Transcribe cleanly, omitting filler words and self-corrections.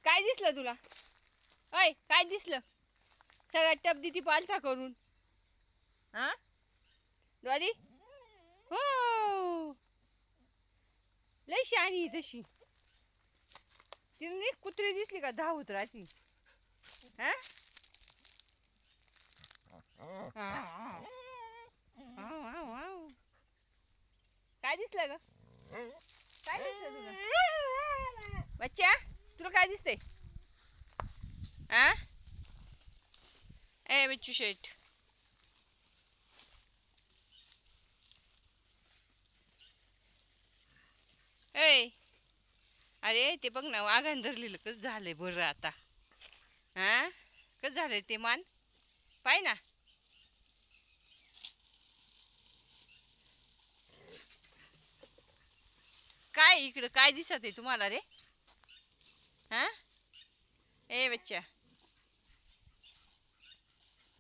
काय दिसलं तुला? अय काय दिसलं? सगळ्या टप ती पालथा करून. हा द्वारी हो लय शहाणी आहे तशी. तिला नीट कुत्री दिसली का धावत राहती. हा काय दिसलं ग? काय दिसलं तुला? बच्चा तुला काय दिसतंय? आ ए बच्चू शेट. ए अरे ते बघ ना वाघान धरलेलं कसं झालंय बरं आता. हा कसं झालंय ते मान पाय ना. काय इकडं काय दिसत आहे तुम्हाला रे? हा ए बच्चा